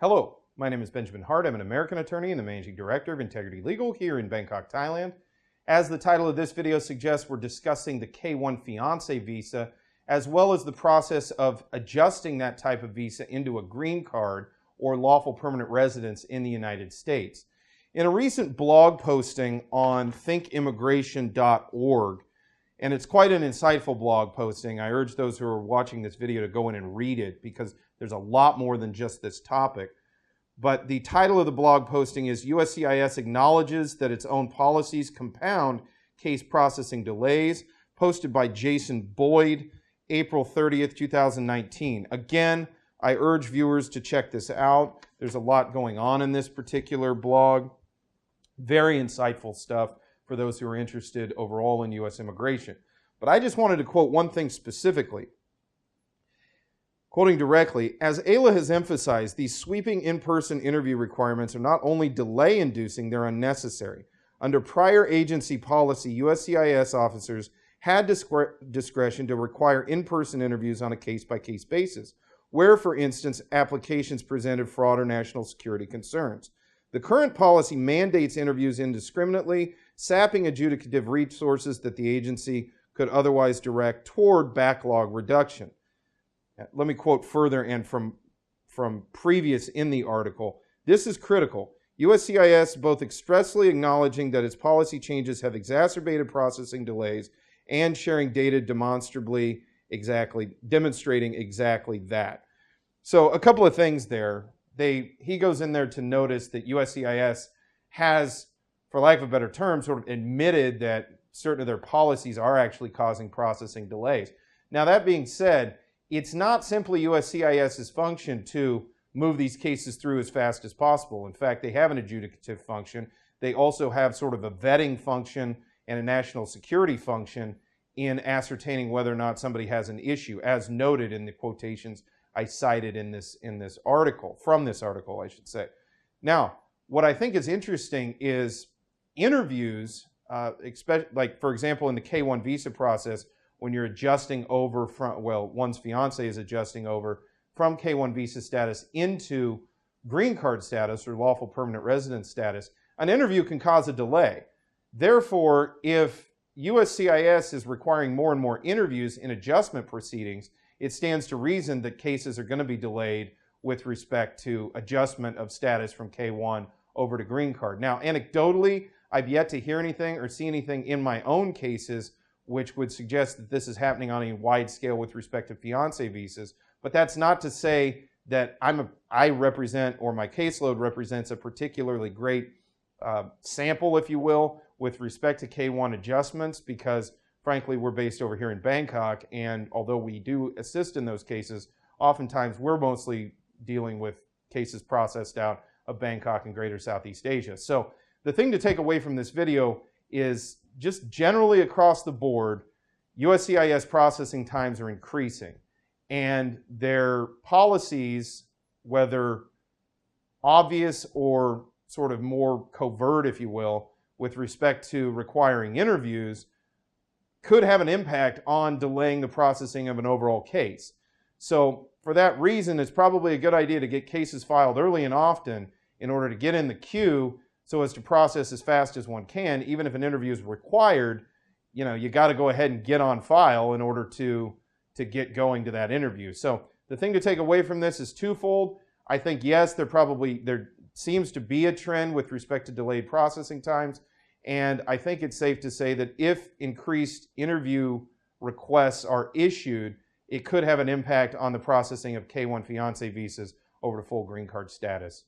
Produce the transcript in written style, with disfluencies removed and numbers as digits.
Hello, my name is Benjamin Hart. I'm an American attorney and the Managing Director of Integrity Legal here in Bangkok, Thailand. As the title of this video suggests, we're discussing the K-1 Fiance visa, as well as the process of adjusting that type of visa into a green card or lawful permanent residence in the United States. In a recent blog posting on thinkimmigration.org, and it's quite an insightful blog posting. I urge those who are watching this video to go in and read it because there's a lot more than just this topic. But the title of the blog posting is USCIS acknowledges that its own policies compound case processing delays, posted by Jason Boyd, April 30th, 2019. Again, I urge viewers to check this out. There's a lot going on in this particular blog. Very insightful stuff for those who are interested overall in U.S. immigration. But I just wanted to quote one thing specifically. Quoting directly, as Ayla has emphasized, these sweeping in-person interview requirements are not only delay-inducing, they're unnecessary. Under prior agency policy, USCIS officers had discretion to require in-person interviews on a case-by-case basis, where, for instance, applications presented fraud or national security concerns. The current policy mandates interviews indiscriminately, sapping adjudicative resources that the agency could otherwise direct toward backlog reduction. Let me quote further and from previous in the article. This is critical. USCIS both expressly acknowledging that its policy changes have exacerbated processing delays and sharing data demonstrating exactly that. So a couple of things there. He goes in there to notice that USCIS has, for lack of a better term, sort of admitted that certain of their policies are actually causing processing delays. Now, that being said, it's not simply USCIS's function to move these cases through as fast as possible. In fact, they have an adjudicative function. They also have sort of a vetting function and a national security function in ascertaining whether or not somebody has an issue, as noted in the quotations I cited in this article, from this article, I should say. Now, what I think is interesting is interviews, like, for example, in the K-1 visa process, when you're adjusting over from, well, one's fiance is adjusting over from K-1 visa status into green card status or lawful permanent residence status, an interview can cause a delay. Therefore, if USCIS is requiring more and more interviews in adjustment proceedings, it stands to reason that cases are going to be delayed with respect to adjustment of status from K-1 over to green card. Now, anecdotally, I've yet to hear anything or see anything in my own cases which would suggest that this is happening on a wide scale with respect to fiance visas. But that's not to say that I represent, or my caseload represents, a particularly great sample, if you will, with respect to K-1 adjustments, because frankly, we're based over here in Bangkok, and although we do assist in those cases, oftentimes we're mostly dealing with cases processed out of Bangkok and Greater Southeast Asia. So the thing to take away from this video is just generally across the board, USCIS processing times are increasing, and their policies, whether obvious or sort of more covert, if you will, with respect to requiring interviews, could have an impact on delaying the processing of an overall case. So for that reason, it's probably a good idea to get cases filed early and often in order to get in the queue so as to process as fast as one can. Even if an interview is required, you got to go ahead and get on file in order to get going to that interview. So the thing to take away from this is twofold. I think, yes, there seems to be a trend with respect to delayed processing times. And I think it's safe to say that if increased interview requests are issued, it could have an impact on the processing of K-1 fiance visas over to full green card status.